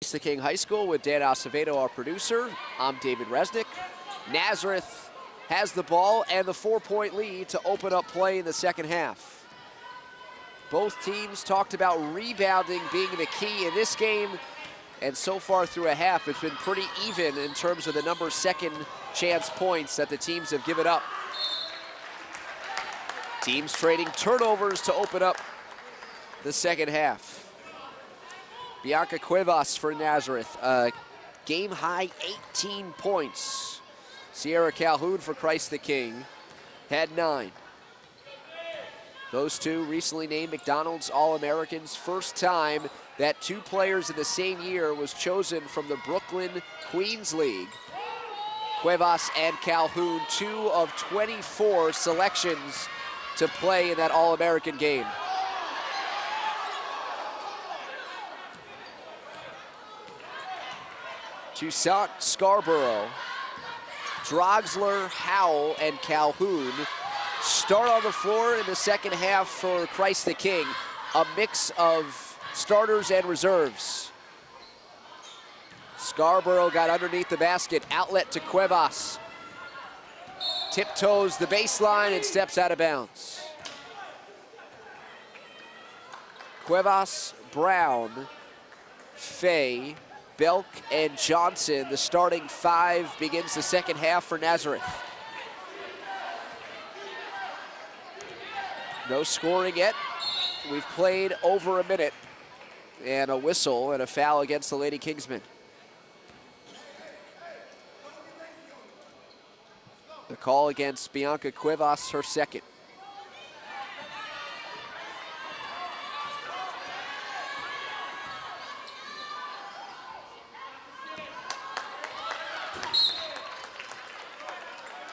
Christ the King High School with Dan Acevedo, our producer. I'm David Resnick. Nazareth has the ball and the 4-point lead to open up play in the second half. Both teams talked about rebounding being the key in this game, and so far through a half, it's been pretty even in terms of the number of second chance points that the teams have given up. Teams trading turnovers to open up the second half. Bianca Cuevas for Nazareth, game high 18 points. Sierra Calhoun for Christ the King had 9. Those two recently named McDonald's All-Americans. First time that two players in the same year was chosen from the Brooklyn Queens League. Cuevas and Calhoun, 2 of 24 selections to play in that All-American game. Toussaint, Scarborough, Draxler, Howell, and Calhoun start on the floor in the second half for Christ the King. A mix of starters and reserves. Scarborough got underneath the basket, outlet to Cuevas. Tiptoes the baseline and steps out of bounds. Cuevas, Brown, Fay, Belk, and Johnson, the starting 5, begins the second half for Nazareth. No scoring yet. We've played over a minute, and a whistle and a foul against the Lady Kingsmen. The call against Bianca Cuevas, her second.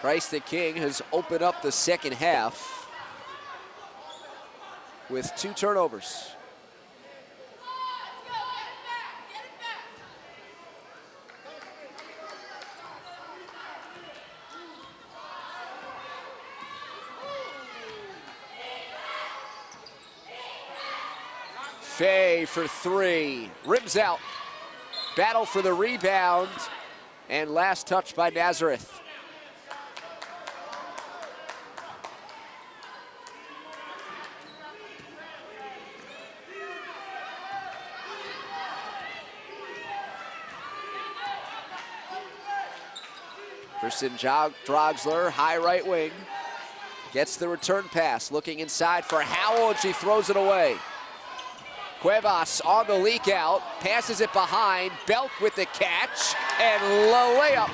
Christ the King has opened up the second half with 2 turnovers. Fay for 3, rims out. Battle for the rebound, and last touch by Nazareth. Kristen Draxler, high right wing, gets the return pass, looking inside for Howell, and she throws it away. Cuevas on the leak out, passes it behind, Belk with the catch, and layup.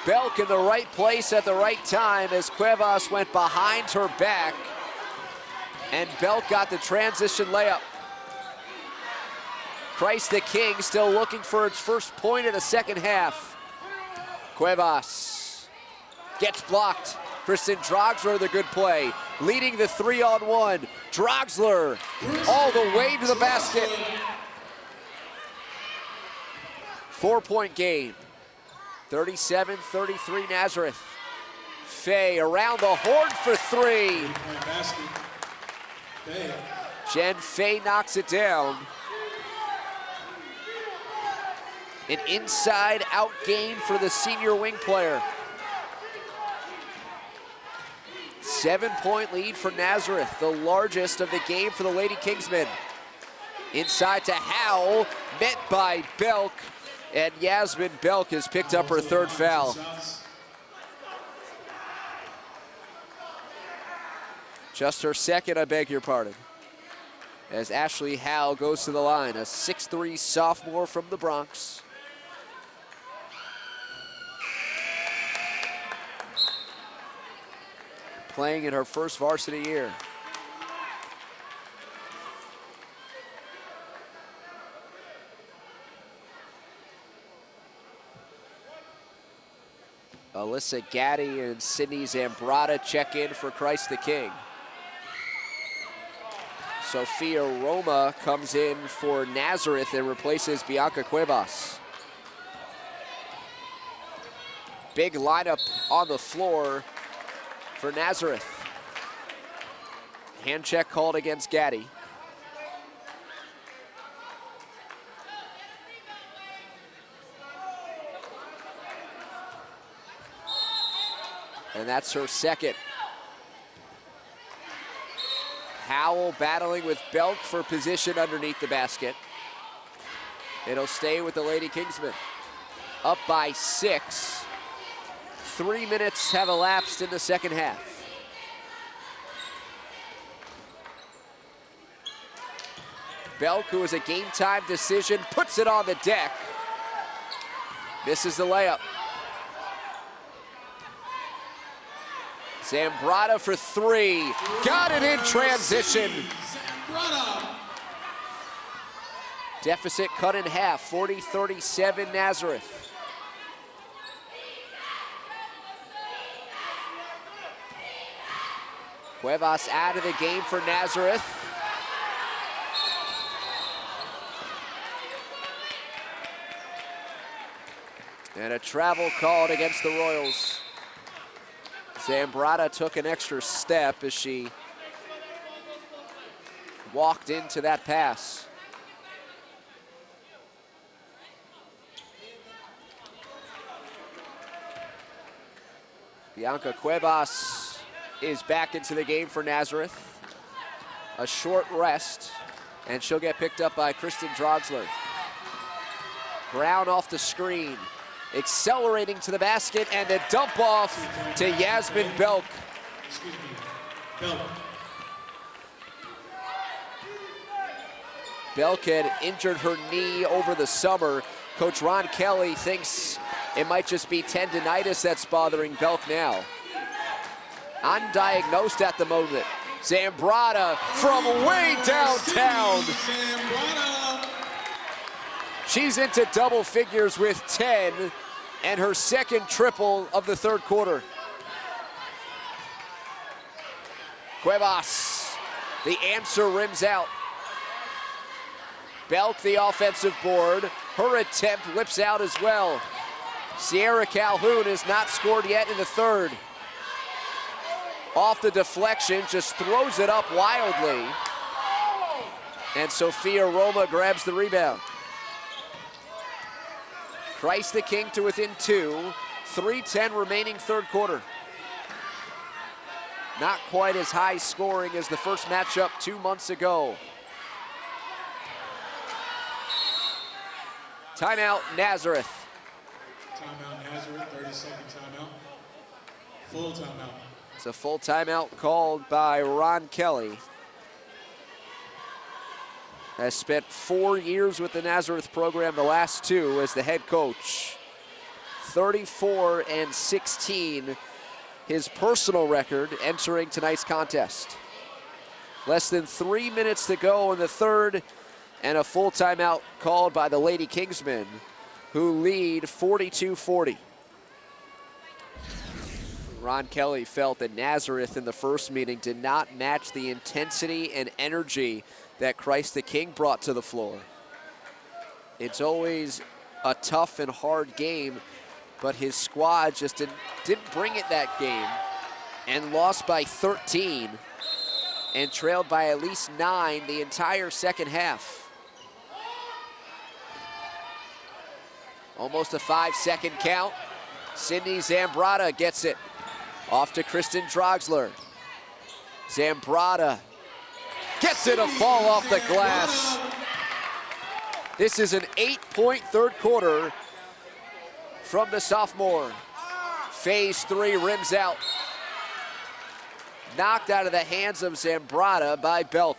Belk in the right place at the right time as Cuevas went behind her back, and Belk got the transition layup. Christ the King still looking for its first point in the second half. Cuevas gets blocked. Kristen Draxler, the good play, leading the 3-on-1. Draxler all the way to the basket. 4-point game. 37-33 Nazareth. Fay around the horn for 3. Jen Fay knocks it down. An inside-out game for the senior wing player. 7-point lead for Nazareth, the largest of the game for the Lady Kingsmen. Inside to Howell, met by Belk, and Yasmin Belk has picked up her 3rd foul. Just her 2nd, I beg your pardon. As Ashley Howell goes to the line, a 6'3" sophomore from the Bronx. Playing in her first varsity year. Alyssa Gaddy and Sydney Zambrata check in for Christ the King. Sophia Roma comes in for Nazareth and replaces Bianca Cuevas. Big lineup on the floor for Nazareth. Hand check called against Gaddy. And that's her second. Howell battling with Belk for position underneath the basket. It'll stay with the Lady Kingsmen. Up by 6. 3 minutes have elapsed in the second half. Belk, who is a game-time decision, puts it on the deck. Misses the layup. Zambrata for 3. Got it in transition. Deficit cut in half, 40-37 Nazareth. Cuevas out of the game for Nazareth. And a travel called against the Royals. Zambrata took an extra step as she walked into that pass. Bianca Cuevas is back into the game for Nazareth. A short rest, and she'll get picked up by Kristen Draxler. Brown off the screen, accelerating to the basket, and a dump off to Yasmin Belk. Belk had injured her knee over the summer. Coach Ron Kelly thinks it might just be tendonitis that's bothering Belk now. Undiagnosed at the moment. Zambrata from way downtown. She's into double figures with 10 and her second triple of the third quarter. Cuevas, the answer rims out. Belk, the offensive board. Her attempt whips out as well. Sierra Calhoun has not scored yet in the third. Off the deflection, just throws it up wildly. And Sophia Roma grabs the rebound. Christ the King to within 2. 3:10 remaining third quarter. Not quite as high scoring as the first matchup 2 months ago. Timeout, Nazareth. Timeout, Nazareth, 30-second timeout. Full timeout. It's a full timeout called by Ron Kelly. Has spent 4 years with the Nazareth program, the last 2 as the head coach. 34-16, his personal record entering tonight's contest. Less than 3 minutes to go in the third, and a full timeout called by the Lady Kingsmen, who lead 42-40. Ron Kelly felt that Nazareth in the first meeting did not match the intensity and energy that Christ the King brought to the floor. It's always a tough and hard game, but his squad just didn't bring it that game, and lost by 13 and trailed by at least 9 the entire second half. Almost a 5-second count. Sydney Zambrata gets it. Off to Kristen Draxler. Zambrata gets it to fall off the glass. This is an 8-point third quarter from the sophomore. Phase 3 rims out. Knocked out of the hands of Zambrata by Belk.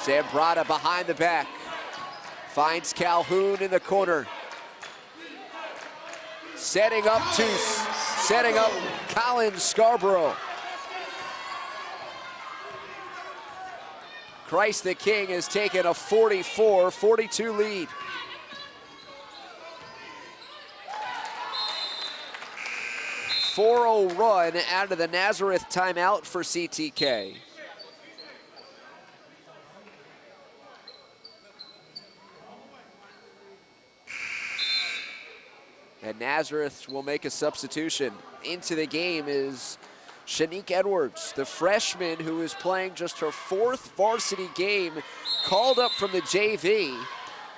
Zambrata behind the back. Finds Calhoun in the corner. Setting up Collins Scarborough. Christ the King has taken a 44-42 lead. A 4-0 run out of the Nazareth timeout for CTK. And Nazareth will make a substitution. Into the game is Shanique Edwards, the freshman who is playing just her 4th varsity game, called up from the JV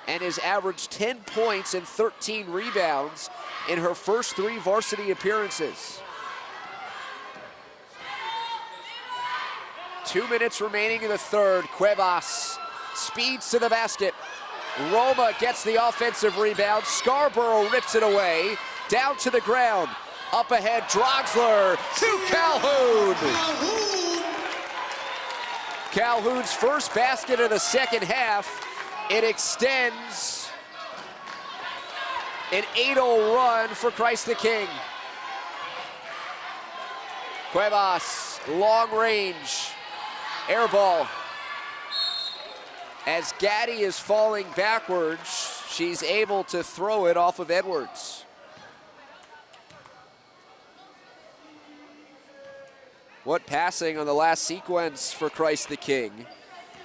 and has averaged 10 points and 13 rebounds in her first 3 varsity appearances. 2 minutes remaining in the third. Cuevas speeds to the basket. Roma gets the offensive rebound. Scarborough rips it away. Down to the ground. Up ahead, Draxler to Calhoun. Calhoun's first basket of the second half. It extends an 8-0 run for Christ the King. Cuevas, long range, air ball. As Gaddy is falling backwards, she's able to throw it off of Edwards. What passing on the last sequence for Christ the King.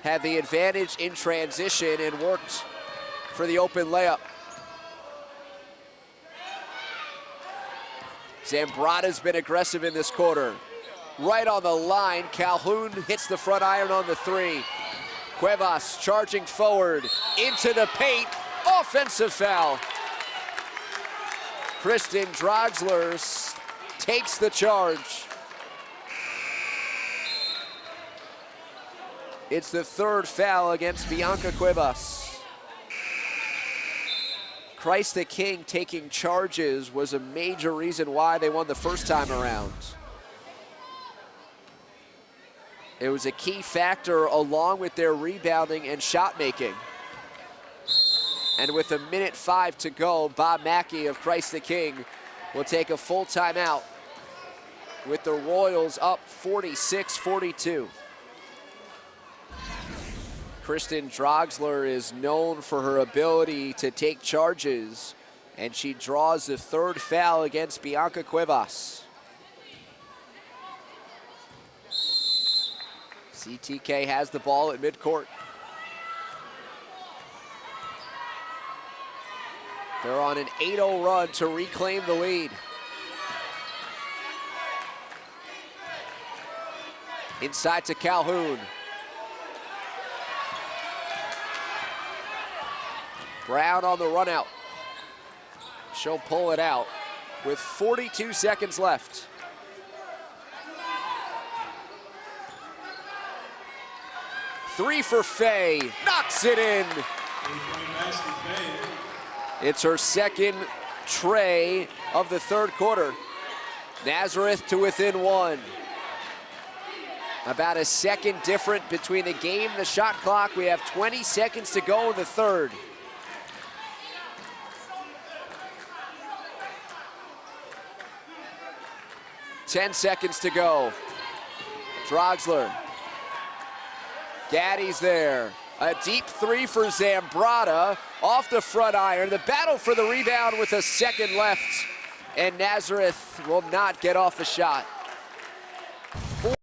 Had the advantage in transition and worked for the open layup. Zambrata's been aggressive in this quarter. Right on the line, Calhoun hits the front iron on the 3. Cuevas charging forward into the paint, offensive foul. Kristen Draxler takes the charge. It's the 3rd foul against Bianca Cuevas. Christ the King taking charges was a major reason why they won the first time around. It was a key factor along with their rebounding and shot making. And with 1:05 to go, Bob Mackey of Christ the King will take a full timeout with the Royals up 46-42. Kristen Draxler is known for her ability to take charges, and she draws the 3rd foul against Bianca Cuevas. CTK has the ball at midcourt. They're on an 8-0 run to reclaim the lead. Inside to Calhoun. Brown on the run out. She'll pull it out with 42 seconds left. Three for Faye, knocks it in. It's her second tray of the 3rd quarter. Nazareth to within 1. About a second different between the game and the shot clock. We have 20 seconds to go in the 3rd. Ten seconds to go. Draxler. Gaddy's there. A deep 3 for Zambrata. Off the front iron. The battle for the rebound with a second left. And Nazareth will not get off a shot.